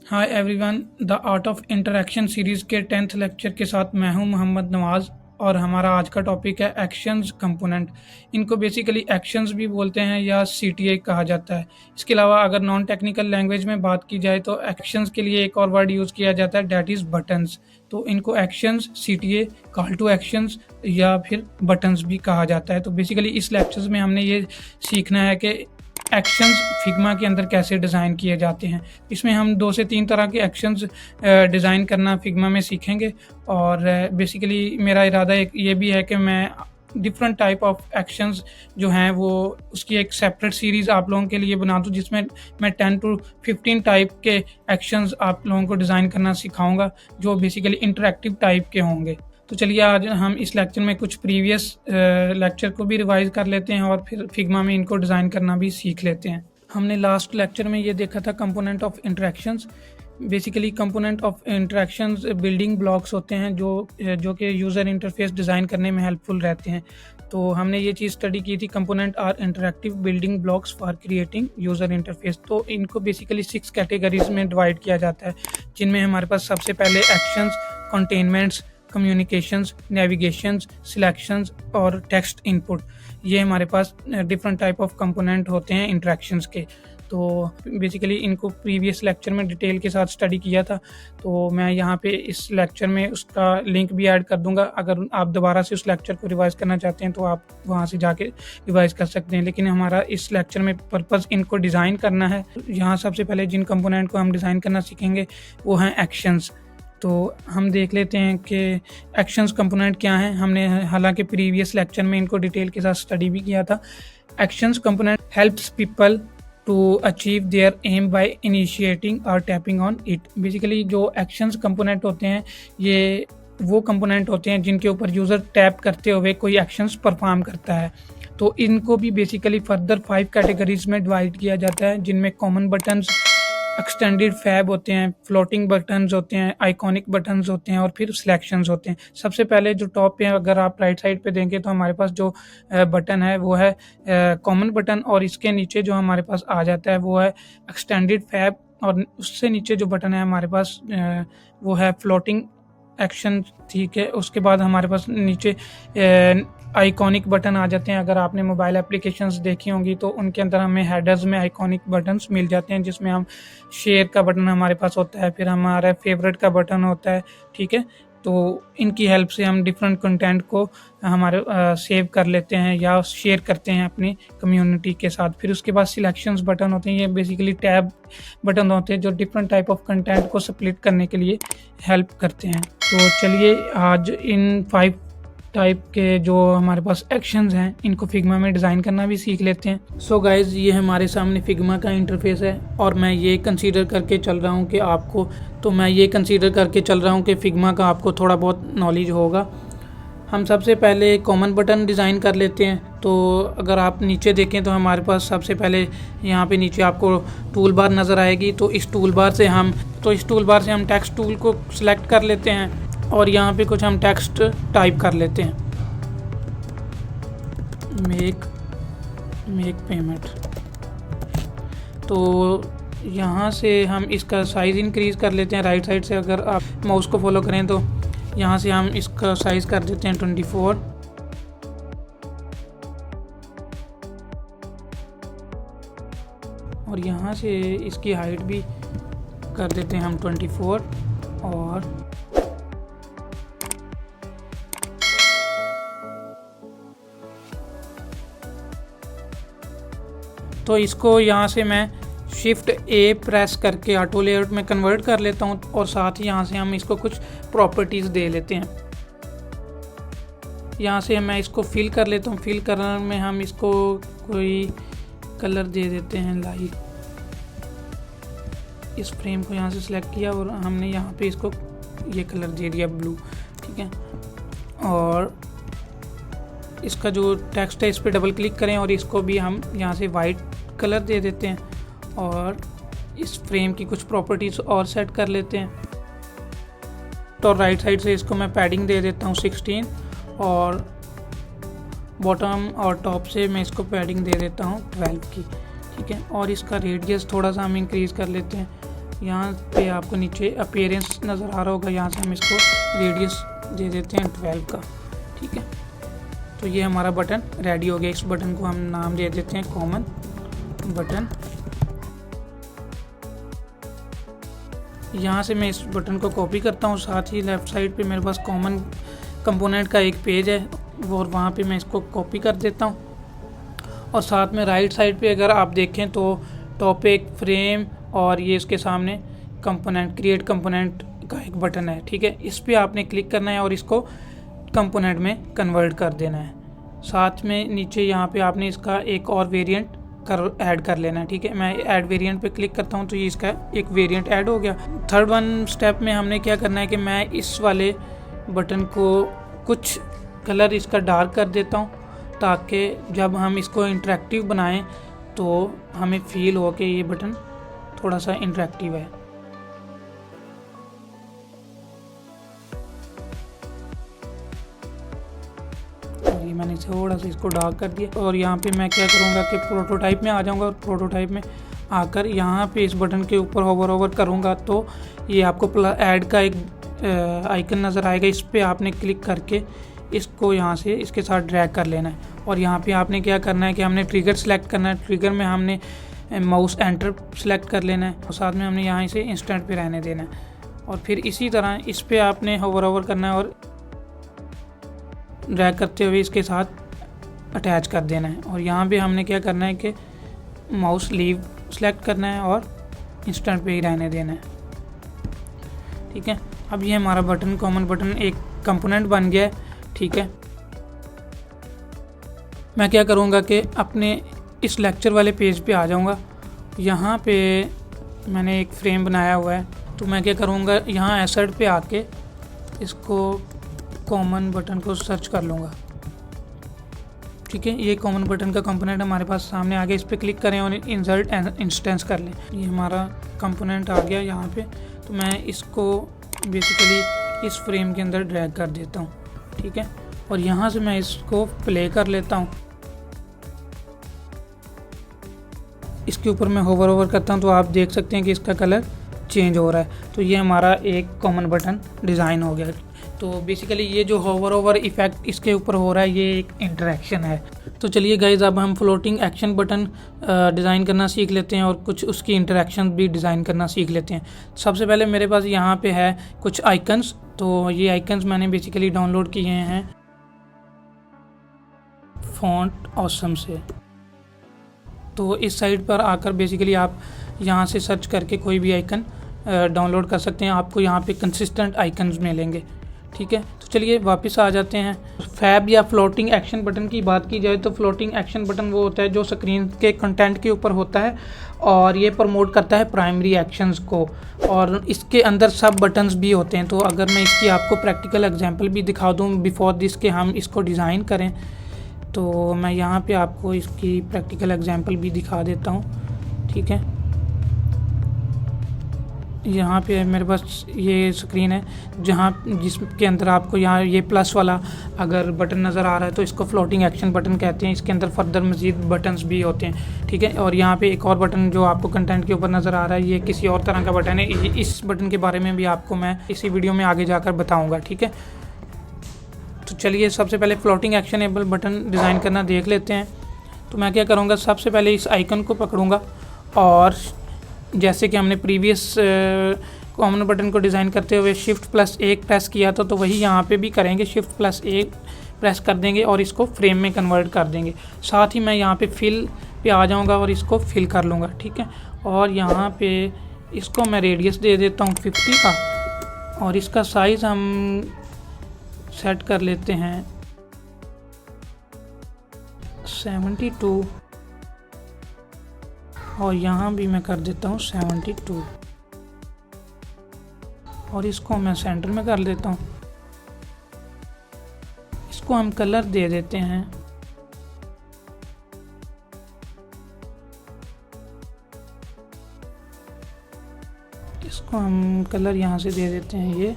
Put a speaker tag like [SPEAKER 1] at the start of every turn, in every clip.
[SPEAKER 1] Hi everyone, the art of interaction series के 10th lecture के साथ मैं हूं मोहम्मद नवाज़ और हमारा आज का टॉपिक है एक्शंस कंपोनेंट। इनको बेसिकली एक्शंस भी बोलते हैं या सीटीए कहा जाता है। इसके अलावा अगर नॉन टेक्निकल लैंग्वेज में बात की जाए तो एक्शंस के लिए एक और वर्ड यूज़ किया जाता है, डैट इज़ बटन्स। तो इनको actions, CTA, call to actions या फिर बटन्स भी कहा जाता है। तो बेसिकली इस लेक्चर्स में हमने ये सीखना है कि एक्शंस फिग्मा के अंदर कैसे डिज़ाइन किए जाते हैं। इसमें हम 2 से 3 तरह के एक्शंस डिज़ाइन करना फिग्मा में सीखेंगे और बेसिकली मेरा इरादा एक ये भी है कि मैं डिफरेंट टाइप ऑफ एक्शंस जो हैं वो उसकी एक सेपरेट सीरीज़ आप लोगों के लिए बना दूँ, जिसमें मैं 10 टू 15 टाइप के एक्शंस आप लोगों को डिज़ाइन करना सिखाऊंगा, जो बेसिकली इंटरेक्टिव टाइप के होंगे। तो चलिए आज हम इस लेक्चर में कुछ प्रीवियस लेक्चर को भी रिवाइज कर लेते हैं और फिर फिग्मा में इनको डिज़ाइन करना भी सीख लेते हैं। हमने लास्ट लेक्चर में ये देखा था component of interactions. Basically component of interactions building blocks होते हैं जो कि यूज़र इंटरफेस डिज़ाइन करने में हेल्पफुल रहते हैं। तो हमने ये चीज़ स्टडी की थी, component are interactive building blocks for creating user interface. तो इनको बेसिकली 6 कैटेगरीज में डिवाइड किया जाता है, जिनमें हमारे पास सबसे पहले actions, containments, communications, navigations, selections और टेक्स्ट इनपुट, ये हमारे पास डिफरेंट टाइप ऑफ कंपोनेंट होते हैं इंटरेक्शंस के। तो बेसिकली इनको प्रीवियस लेक्चर में डिटेल के साथ स्टडी किया था, तो मैं यहाँ पे इस लेक्चर में उसका लिंक भी ऐड कर दूंगा। अगर आप दोबारा से उस लेक्चर को रिवाइज करना चाहते हैं तो आप वहाँ से जाके रिवाइज कर सकते हैं, लेकिन हमारा इस लेक्चर में पर्पज़ इनको डिज़ाइन करना है। यहाँ सबसे पहले जिन कंपोनेंट को हम डिज़ाइन करना सीखेंगे वो हैं एक्शंस। तो हम देख लेते हैं कि एक्शंस कंपोनेंट क्या हैं। हमने हालांकि प्रीवियस लेक्चर में इनको डिटेल के साथ स्टडी भी किया था। Actions component helps people to achieve their aim by initiating और टैपिंग ऑन इट। बेसिकली जो एक्शंस कंपोनेंट होते हैं ये वो कंपोनेंट होते हैं जिनके ऊपर यूज़र टैप करते हुए कोई एक्शंस परफॉर्म करता है। तो इनको भी बेसिकली फर्दर 5 कैटेगरीज में डिवाइड किया जाता है, जिनमें कॉमन बटन्स, एक्सटेंडेड फैब होते हैं, फ्लोटिंग बटन्स होते हैं, आइकॉनिक बटन्स होते हैं और फिर सिलेक्शंस होते हैं। सबसे पहले जो टॉप पे अगर आप राइट साइड पे देंगे तो हमारे पास जो बटन है वो है कॉमन बटन, और इसके नीचे जो हमारे पास आ जाता है वो है एक्सटेंडेड फैब, और उससे नीचे जो बटन है हमारे पास वो है फ्लोटिंग एक्शन। ठीक है, उसके बाद हमारे पास नीचे आइकॉनिक बटन आ जाते हैं। अगर आपने मोबाइल एप्लीकेशंस देखी होंगी तो उनके अंदर हमें हेडर्स में आइकॉनिक बटन्स मिल जाते हैं, जिसमें हम शेयर का बटन हमारे पास होता है, फिर हमारा फेवरेट का बटन होता है। ठीक है, तो इनकी हेल्प से हम डिफरेंट कंटेंट को हमारे सेव कर लेते हैं या शेयर करते हैं अपनी कम्युनिटी के साथ। फिर उसके बाद सिलेक्शंस बटन होते हैं, ये बेसिकली टैब बटन होते हैं जो डिफरेंट टाइप ऑफ कंटेंट को स्प्लिट करने के लिए हेल्प करते हैं। तो चलिए आज इन 5 टाइप के जो हमारे पास एक्शंस हैं इनको फिग्मा में डिज़ाइन करना भी सीख लेते हैं। सो गाइज, ये हमारे सामने फिग्मा का इंटरफेस है और मैं ये कंसीडर करके चल रहा हूँ कि फिग्मा का आपको थोड़ा बहुत नॉलेज होगा। हम सबसे पहले कॉमन बटन डिज़ाइन कर लेते हैं। तो अगर आप नीचे देखें तो हमारे पास सबसे पहले यहाँ पे नीचे आपको टूल बार नज़र आएगी। तो इस टूल बार से हम टेक्स्ट टूल को सिलेक्ट कर लेते हैं और यहाँ पे कुछ हम टेक्स्ट टाइप कर लेते हैं, मेक पेमेंट। तो यहाँ से हम इसका साइज़ इंक्रीज़ कर लेते हैं। राइट साइड से अगर आप माउस को फॉलो करें तो यहाँ से हम इसका साइज़ कर देते हैं 24, और यहाँ से इसकी हाइट भी कर देते हैं हम 24। और तो इसको यहाँ से मैं शिफ्ट ए प्रेस करके ऑटो लेआउट में कन्वर्ट कर लेता हूँ, और साथ ही यहाँ से हम इसको कुछ प्रॉपर्टीज़ दे लेते हैं। यहाँ से मैं इसको फिल कर लेता हूँ। फिल करने में हम इसको कोई कलर दे देते हैं लाइट। इस फ्रेम को यहाँ से सिलेक्ट किया और हमने यहाँ पे इसको ये कलर दे दिया, ब्लू। ठीक है, और इसका जो टेक्स्ट है इस पर डबल क्लिक करें और इसको भी हम यहाँ से वाइट कलर दे देते हैं, और इस फ्रेम की कुछ प्रॉपर्टीज़ और सेट कर लेते हैं। तो राइट साइड से इसको मैं पैडिंग दे देता हूँ 16, और बॉटम और टॉप से मैं इसको पैडिंग दे देता हूँ 12 की। ठीक है, और इसका रेडियस थोड़ा सा हम इंक्रीज़ कर लेते हैं यहाँ पे आपको नीचे अपीयरेंस नज़र आ रहा होगा, यहाँ से हम इसको रेडियस दे देते हैं 12 का। ठीक है, तो ये हमारा बटन रेडी हो गया। इस बटन को हम नाम दे देते हैं कॉमन बटन। यहाँ से मैं इस बटन को कॉपी करता हूँ, साथ ही लेफ़्ट साइड पे मेरे पास कॉमन कंपोनेंट का एक पेज है और वहाँ पे मैं इसको कॉपी कर देता हूँ। और साथ में राइट साइड पे अगर आप देखें तो टॉपिक, फ्रेम और ये इसके सामने कंपोनेंट, क्रिएट कंपोनेंट का एक बटन है। ठीक है, इस पर आपने क्लिक करना है और इसको कंपोनेंट में कन्वर्ट कर देना है। साथ में नीचे यहाँ पे आपने इसका एक और वेरिएंट ऐड कर लेना है। ठीक है, मैं ऐड वेरिएंट पे क्लिक करता हूँ तो ये इसका एक वेरिएंट ऐड हो गया। थर्ड वन स्टेप में हमने क्या करना है कि मैं इस वाले बटन को कुछ कलर इसका डार्क कर देता हूँ, ताकि जब हम इसको इंटरेक्टिव बनाएं तो हमें फील हो कि ये बटन थोड़ा सा इंटरेक्टिव है। ये मैंने थोड़ा सा इसको डार्क कर दिया। और यहाँ पे मैं क्या करूँगा कि प्रोटोटाइप में आ जाऊँगा और प्रोटोटाइप में आकर यहाँ पे इस बटन के ऊपर होवर करूँगा तो ये आपको ऐड का एक आइकन नज़र आएगा। इस पर आपने क्लिक करके इसको यहाँ से इसके साथ ड्रैग कर लेना है। और यहाँ पे आपने क्या करना है कि हमने ट्रिगर सेलेक्ट करना है। ट्रिगर में हमने माउस एंटर सेलेक्ट कर लेना है और साथ में हमने यहाँ से इंस्टेंट पे रहने देना है। और फिर इसी तरह इस पर आपने होवर करना है और ड्रैग करते हुए इसके साथ अटैच कर देना है। और यहाँ पे हमने क्या करना है कि माउस लीव सेलेक्ट करना है और इंस्टेंट पे ही रहने देना है। ठीक है, अब ये हमारा बटन, कॉमन बटन, एक कंपोनेंट बन गया है। ठीक है, मैं क्या करूँगा कि अपने इस लेक्चर वाले पेज पे आ जाऊँगा। यहाँ पे मैंने एक फ्रेम बनाया हुआ है तो मैं क्या करूँगा, यहाँ एसेट पे आके इसको कॉमन बटन को सर्च कर लूँगा। ठीक है, ये कॉमन बटन का कंपोनेंट हमारे पास सामने आ गया। इस पर क्लिक करें और इंसर्ट इंस्टेंस कर लें। ये हमारा कंपोनेंट आ गया यहाँ पे। तो मैं इसको बेसिकली इस फ्रेम के अंदर ड्रैग कर देता हूँ। ठीक है, और यहाँ से मैं इसको प्ले कर लेता हूँ। इसके ऊपर मैं होवर करता हूँ तो आप देख सकते हैं कि इसका कलर चेंज हो रहा है। तो ये हमारा एक कॉमन बटन डिज़ाइन हो गया। तो बेसिकली ये जो होवर इफेक्ट इसके ऊपर हो रहा है ये एक इंटरेक्शन है। तो चलिए गाइज, अब हम फ्लोटिंग एक्शन बटन डिज़ाइन करना सीख लेते हैं और कुछ उसकी इंटरेक्शन भी डिज़ाइन करना सीख लेते हैं। सबसे पहले मेरे पास यहाँ पे है कुछ आइकन्स। तो ये आइकन्स मैंने बेसिकली डाउनलोड किए हैं फॉन्ट ऑसम से। तो इस साइट पर आकर बेसिकली आप यहाँ से सर्च करके कोई भी आइकन डाउनलोड कर सकते हैं। आपको यहाँ पे कंसिस्टेंट आइकन्स मिलेंगे। ठीक है, तो चलिए वापस आ जाते हैं। फैब या फ्लोटिंग एक्शन बटन की बात की जाए तो फ्लोटिंग एक्शन बटन वो होता है जो स्क्रीन के कंटेंट के ऊपर होता है और ये प्रमोट करता है प्राइमरी एक्शंस को। और इसके अंदर सब बटन्स भी होते हैं। तो अगर मैं इसकी आपको प्रैक्टिकल एग्जांपल भी दिखा दूँ बिफोर दिस के हम इसको डिज़ाइन करें, तो मैं यहाँ पे आपको इसकी प्रैक्टिकल एग्जांपल भी दिखा देता हूँ। ठीक है, यहाँ पे मेरे पास ये स्क्रीन है जिसके अंदर आपको यहाँ ये प्लस वाला अगर बटन नज़र आ रहा है तो इसको फ्लोटिंग एक्शन बटन कहते हैं। इसके अंदर फर्दर मज़ीद बटन्स भी होते हैं। ठीक है, और यहाँ पे एक और बटन जो आपको कंटेंट के ऊपर नज़र आ रहा है ये किसी और तरह का बटन है। इस बटन के बारे में भी आपको मैं इसी वीडियो में आगे जाकर बताऊँगा। ठीक है, तो चलिए सबसे पहले फ्लोटिंग एक्शनेबल बटन डिज़ाइन करना देख लेते हैं। तो मैं क्या करूँगा, सबसे पहले इस आइकन को पकड़ूँगा और जैसे कि हमने प्रीवियस कॉमन बटन को डिज़ाइन करते हुए Shift+1 प्रेस किया था, तो वही यहाँ पे भी करेंगे। Shift+1 प्रेस कर देंगे और इसको फ्रेम में कन्वर्ट कर देंगे। साथ ही मैं यहाँ पे फिल पे आ जाऊँगा और इसको फिल कर लूँगा। ठीक है, और यहाँ पे इसको मैं रेडियस दे देता हूँ 50 का और इसका साइज़ हम सेट कर लेते हैं 72 और यहाँ भी मैं कर देता हूँ 72 और इसको मैं सेंटर में कर देता हूँ। इसको हम कलर दे देते हैं इसको हम कलर यहाँ से दे देते हैं ये।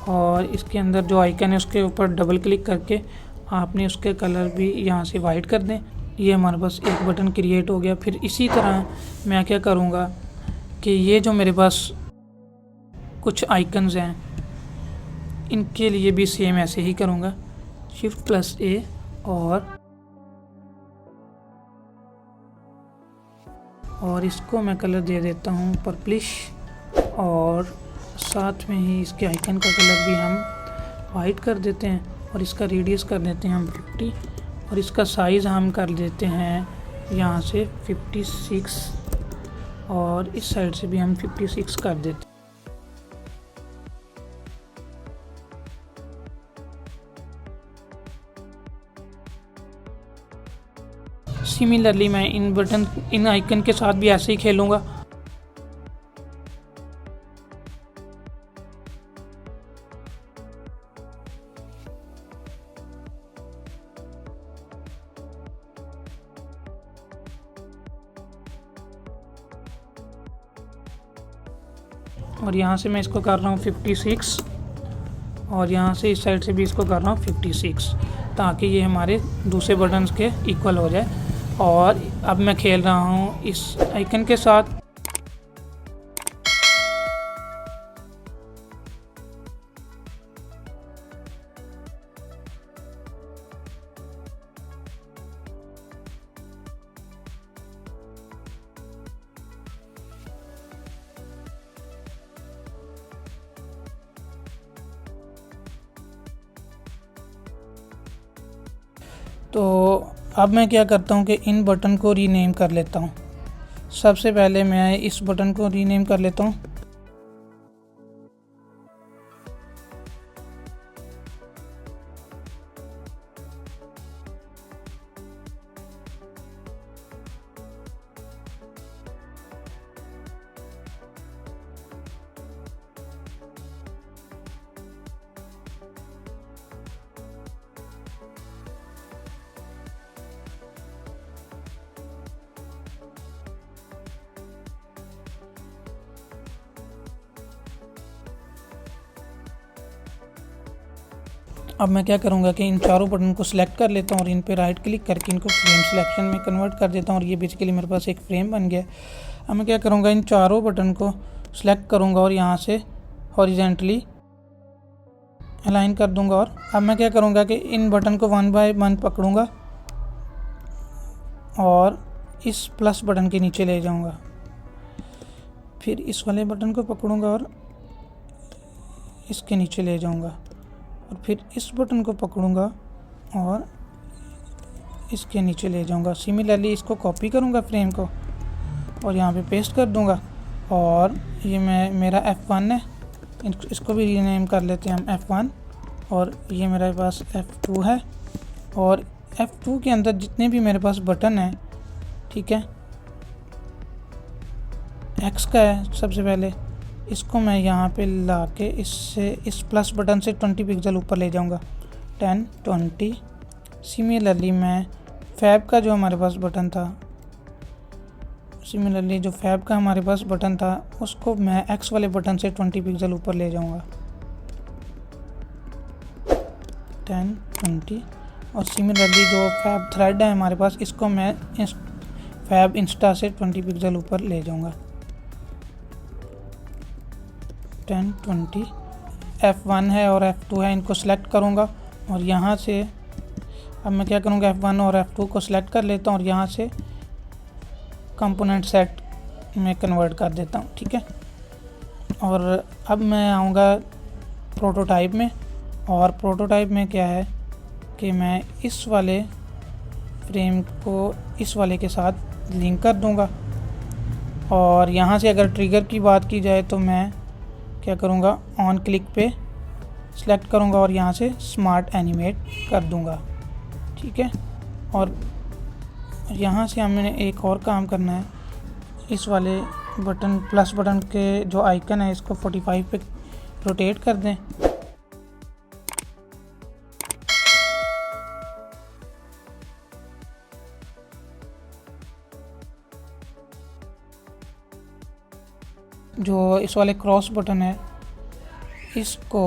[SPEAKER 1] और इसके अंदर जो आइकन है उसके ऊपर डबल क्लिक करके आपने उसके कलर भी यहाँ से वाइट कर दें। ये हमारे पास एक बटन क्रिएट हो गया। फिर इसी तरह मैं क्या करूँगा कि ये जो मेरे पास कुछ आइकन्स हैं इनके लिए भी सेम ऐसे ही करूँगा, Shift+A और इसको मैं कलर दे देता हूँ पर्पलिश, और साथ में ही इसके आइकन का कलर भी हम वाइट कर देते हैं और इसका रेडियस कर देते हैं हम 50 और इसका साइज़ हम कर देते हैं यहाँ से 56 और इस साइड से भी हम 56 कर देते हैं। सिमिलरली मैं इन आइकन के साथ भी ऐसे ही खेलूँगा। और यहाँ से मैं इसको कर रहा हूँ 56 और यहाँ से इस साइड से भी इसको कर रहा हूँ 56 ताकि ये हमारे दूसरे बटन्स के इक्वल हो जाए। और अब मैं खेल रहा हूँ इस आइकन के साथ। तो अब मैं क्या करता हूँ कि इन बटन को रीनेम कर लेता हूँ। सबसे पहले मैं इस बटन को रीनेम कर लेता हूँ। अब मैं क्या करूँगा कि इन चारों बटन को सिलेक्ट कर लेता हूँ और इन पे राइट क्लिक करके इनको फ्रेम सिलेक्शन में कन्वर्ट कर देता हूँ और ये बेसिकली मेरे पास एक फ्रेम बन गया। अब मैं क्या करूँगा, इन चारों बटन को सिलेक्ट करूँगा और यहाँ से हॉरिजेंटली अलाइन कर दूँगा। और अब मैं क्या करूँगा कि इन बटन को 1 बाय 1 पकड़ूँगा और इस प्लस बटन के नीचे ले जाऊँगा, फिर इस वाले बटन को पकड़ूँगा और इसके नीचे ले जाऊँगा, और फिर इस बटन को पकड़ूंगा और इसके नीचे ले जाऊंगा। सिमिलरली इसको कॉपी करूंगा फ्रेम को और यहाँ पे पेस्ट कर दूंगा। और ये मेरा F1 है, इसको भी रीनेम कर लेते हैं हम F1। और ये मेरे पास F2 है और F2 के अंदर जितने भी मेरे पास बटन हैं, ठीक है, X का है सबसे पहले, इसको मैं यहाँ पे ला के इस प्लस बटन से 20 पिक्सल ऊपर ले जाऊँगा, 10 20। सिमिलरली मैं फैब का जो हमारे पास बटन था उसको मैं X वाले बटन से 20 पिक्सल ऊपर ले जाऊँगा, 10 20। और सिमिलरली जो फैब थ्रेड है हमारे पास, इसको मैं फैब इंस्टा से 20 पिक्सल ऊपर ले जाऊँगा, 10 20। F1 है और F2 है, इनको सेलेक्ट करूँगा और यहाँ से अब मैं क्या करूँगा, F1 और F2 को सिलेक्ट कर लेता हूँ और यहाँ से कंपोनेंट सेट में कन्वर्ट कर देता हूँ, ठीक है। और अब मैं आऊँगा प्रोटोटाइप में, और प्रोटोटाइप में क्या है कि मैं इस वाले फ्रेम को इस वाले के साथ लिंक कर दूँगा। और यहाँ से अगर ट्रिगर की बात की जाए तो मैं क्या करूँगा, ऑन क्लिक पे सिलेक्ट करूँगा और यहाँ से स्मार्ट एनिमेट कर दूँगा, ठीक है। और यहाँ से हमें एक और काम करना है, इस वाले बटन प्लस बटन के जो आइकन है इसको 45 पे रोटेट कर दें। जो इस वाले क्रॉस बटन है इसको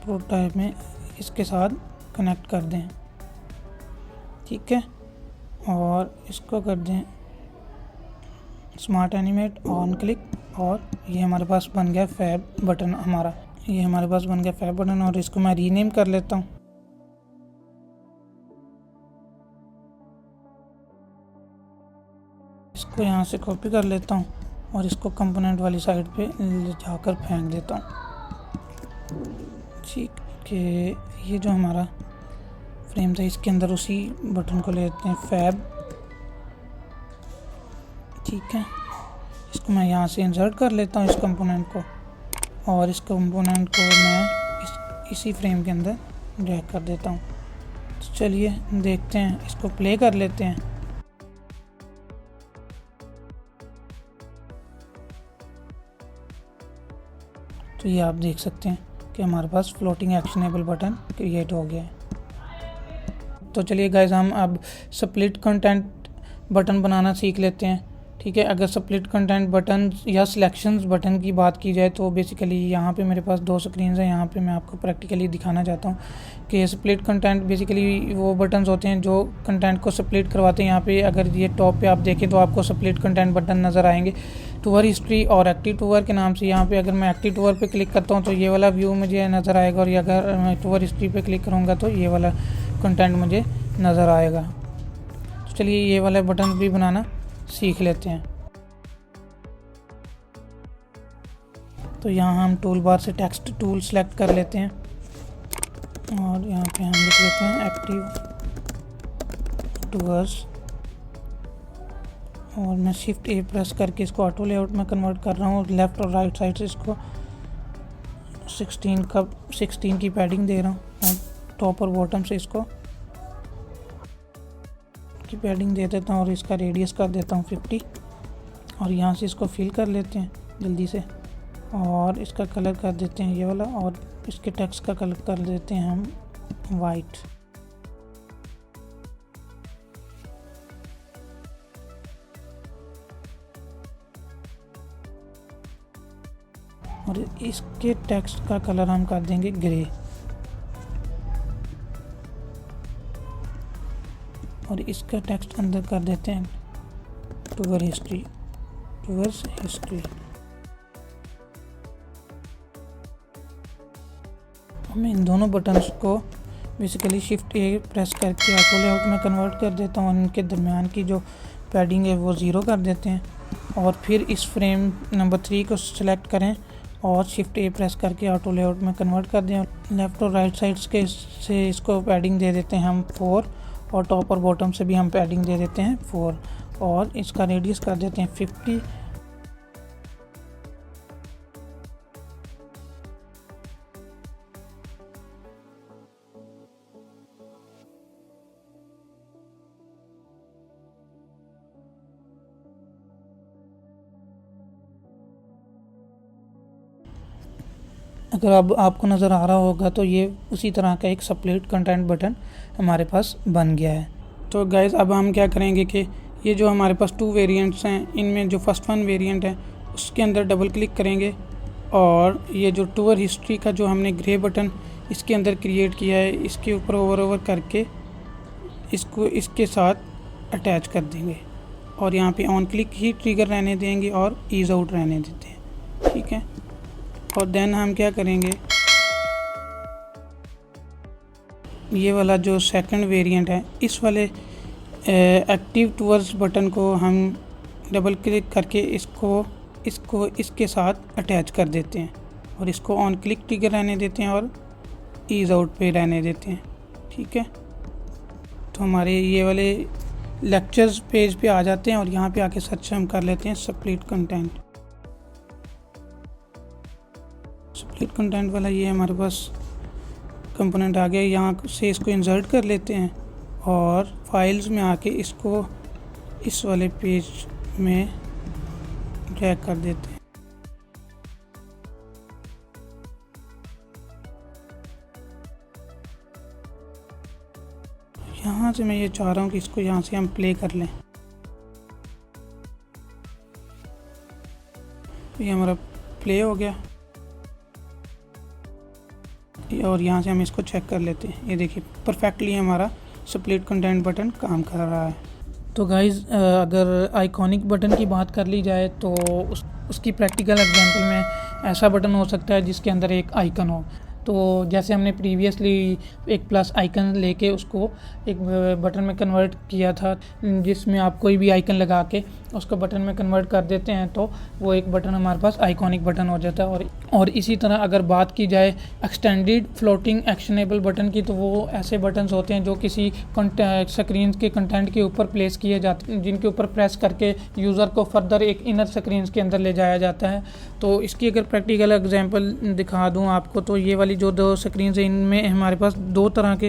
[SPEAKER 1] प्रोटोटाइप में इसके साथ कनेक्ट कर दें, ठीक है। और इसको कर दें स्मार्ट एनिमेट, ऑन क्लिक, और ये हमारे पास बन गया फैब बटन हमारा। ये हमारे पास बन गया फैब बटन, और इसको मैं रीनेम कर लेता हूँ। इसको यहाँ से कॉपी कर लेता हूँ और इसको कंपोनेंट वाली साइड पे ले जाकर फेंक देता हूँ। ठीक है, ये जो हमारा फ्रेम था इसके अंदर उसी बटन को लेते हैं फैब। ठीक है, इसको मैं यहाँ से इंसर्ट कर लेता हूँ इस कंपोनेंट को, और इस कंपोनेंट को मैं इसी फ्रेम के अंदर ड्रैग कर देता हूँ। तो चलिए देखते हैं, इसको प्ले कर लेते हैं। तो ये आप देख सकते हैं कि हमारे पास फ्लोटिंग एक्शनेबल बटन क्रिएट हो गया है। तो चलिए गाइस, हम अब स्प्लिट कंटेंट बटन बनाना सीख लेते हैं। ठीक है, अगर स्प्लिट कंटेंट बटन या सिलेक्शंस बटन की बात की जाए तो बेसिकली यहाँ पे मेरे पास 2 स्क्रीन्स हैं। यहाँ पे मैं आपको प्रैक्टिकली दिखाना चाहता हूँ कि स्प्लिट कंटेंट बेसिकली वो बटन्स होते हैं जो कंटेंट को स्प्लिट करवाते हैं। यहाँ पे अगर ये टॉप पे आप देखें तो आपको स्प्लिट कंटेंट बटन नज़र आएंगे, टूर हिस्ट्री और एक्टिव टूर के नाम से। यहाँ पे अगर मैं एक्टिव टूर पे क्लिक करता हूँ तो ये वाला व्यू मुझे नज़र आएगा, और अगर मैं टूर हिस्ट्री पे क्लिक करूँगा तो ये वाला कंटेंट मुझे नज़र आएगा। तो चलिए ये वाला बटन भी बनाना सीख लेते हैं। तो यहाँ हम टूल बार से टेक्स्ट टूल सेलेक्ट कर लेते हैं, और यहाँ पे हम लिख लेते हैं एक्टिव टूर्स, और मैं शिफ्ट ए प्रेस करके इसको ऑटो लेआउट में कन्वर्ट कर रहा हूँ। लेफ़्ट और राइट साइड से इसको 16 की पैडिंग दे रहा हूँ, और टॉप और बॉटम से इसको की पैडिंग दे देता हूँ, और इसका रेडियस कर देता हूँ 50, और यहाँ से इसको फिल कर लेते हैं जल्दी से, और इसका कलर कर देते हैं ये वाला, और इसके टेक्स्ट का कलर कर देते हैं हम वाइट। और इसके टेक्स्ट का कलर हम कर देंगे ग्रे, और इसका टेक्स्ट अंदर कर देते हैं टूर हिस्ट्री। मैं इन दोनों बटन्स को बेसिकली शिफ्ट ए प्रेस करके ऑटो लेआउट में कन्वर्ट कर देता हूँ। इनके दरमियान की जो पैडिंग है वो 0 कर देते हैं, और फिर इस फ्रेम नंबर 3 को सिलेक्ट करें और शिफ्ट ए प्रेस करके ऑटो लेआउट में कन्वर्ट कर दें। लेफ़्ट और राइट साइड्स के से इसको पैडिंग दे देते हैं हम 4, और टॉप और बॉटम से भी हम पैडिंग दे देते हैं 4, और इसका रेडियस कर देते हैं 50। अगर अब आपको नज़र आ रहा होगा तो ये उसी तरह का एक स्प्लिट कंटेंट बटन हमारे पास बन गया है। तो गाइज़, अब हम क्या करेंगे कि ये जो हमारे पास 2 वेरिएंट्स हैं, इनमें जो फर्स्ट वन वेरिएंट है उसके अंदर डबल क्लिक करेंगे, और ये जो टूर हिस्ट्री का जो हमने ग्रे बटन इसके अंदर क्रिएट किया है इसके ऊपर ओवर करके इसको इसके साथ अटैच कर देंगे, और यहाँ पे ऑन क्लिक ही ट्रिगर रहने देंगे और ईज़ आउट रहने देते हैं। ठीक है, और देन हम क्या करेंगे, ये वाला जो सेकंड वेरिएंट है इस वाले एक्टिव टूर्स बटन को हम डबल क्लिक करके इसको इसके साथ अटैच कर देते हैं, और इसको ऑन क्लिक ट्रिगर रहने देते हैं और ईज़ आउट पे रहने देते हैं। ठीक है, तो हमारे ये वाले लेक्चर्स पेज पे आ जाते हैं, और यहाँ पे आके सर्च हम कर लेते हैं स्प्लिट कंटेंट वाला। ये हमारे पास कंपोनेंट आ गया, यहाँ से इसको इंसर्ट कर लेते हैं, और फाइल्स में आके इसको इस वाले पेज में ड्रैग कर देते हैं। यहाँ से मैं ये चाह रहा हूँ कि इसको यहाँ से हम प्ले कर लें। ये हमारा प्ले हो गया, और यहाँ से हम इसको चेक कर लेते हैं। ये देखिए परफेक्टली हमारा स्प्लिट कंटेंट बटन काम कर रहा है। तो गाइज़ अगर आइकॉनिक बटन की बात कर ली जाए तो उसकी प्रैक्टिकल एग्जांपल में ऐसा बटन हो सकता है जिसके अंदर एक आइकन हो। तो जैसे हमने प्रीवियसली एक प्लस आइकन लेके उसको एक बटन में कन्वर्ट किया था, जिसमें आप कोई भी आइकन लगा के उसको बटन में कन्वर्ट कर देते हैं तो वो एक बटन हमारे पास आइकॉनिक बटन हो जाता है। और इसी तरह अगर बात की जाए एक्सटेंडेड फ्लोटिंग एक्शनेबल बटन की, तो वो ऐसे बटन्स होते हैं जो किसी स्क्रीन के कंटेंट के ऊपर प्लेस किए जाते हैं, जिनके ऊपर प्रेस करके यूज़र को फर्दर एक इनर स्क्रीन के अंदर ले जाया जाता है। तो इसकी अगर प्रैक्टिकल एग्जांपल दिखा दूं आपको, तो ये वाली जो दो स्क्रीन है इनमें हमारे पास दो तरह के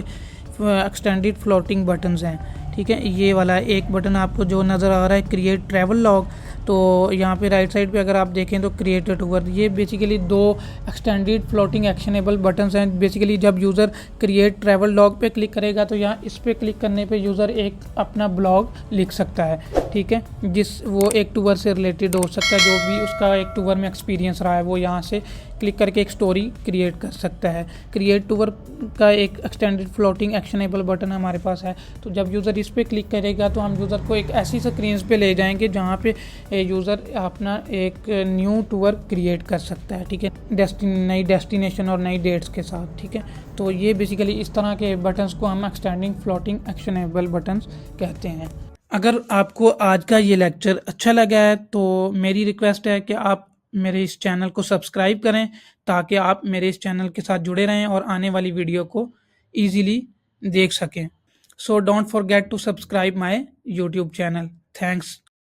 [SPEAKER 1] एक्सटेंडेड फ्लोटिंग बटन्स हैं, ठीक है। ये वाला एक बटन आपको जो नज़र आ रहा है क्रिएट ट्रैवल लॉग, तो यहाँ पे राइट साइड पे अगर आप देखें तो क्रिएट टूवर, ये बेसिकली दो एक्सटेंडेड फ्लोटिंग एक्शनेबल बटन्स हैं। बेसिकली जब यूज़र क्रिएट ट्रैवल लॉग पे क्लिक करेगा तो यहाँ इस पे क्लिक करने पे यूज़र एक अपना ब्लॉग लिख सकता है, ठीक है, जिस वो एक टूवर से रिलेटेड हो सकता है, जो भी उसका एक टूवर में एक्सपीरियंस रहा है वो यहाँ से क्लिक करके एक स्टोरी क्रिएट कर सकता है। क्रिएट टूवर का एक एक्सटेंडेड फ्लोटिंग एक्शनेबल बटन हमारे पास है। तो जब यूज़र इस पे क्लिक करेगा तो हम यूज़र को एक ऐसी स्क्रीन पे ले जाएंगे जहाँ पे यूज़र अपना एक न्यू टूर क्रिएट कर सकता है, ठीक है, नई डेस्टिनेशन और नई डेट्स के साथ, ठीक है। तो ये बेसिकली इस तरह के बटन्स को हम एक्सटेंडिंग फ्लोटिंग एक्शनेबल बटन्स कहते हैं। अगर आपको आज का ये लेक्चर अच्छा लगा है तो मेरी रिक्वेस्ट है कि आप मेरे इस चैनल को सब्सक्राइब करें, ताकि आप मेरे इस चैनल के साथ जुड़े रहें और आने वाली वीडियो को ईजीली देख सकें। So don't forget to subscribe my YouTube channel. Thanks.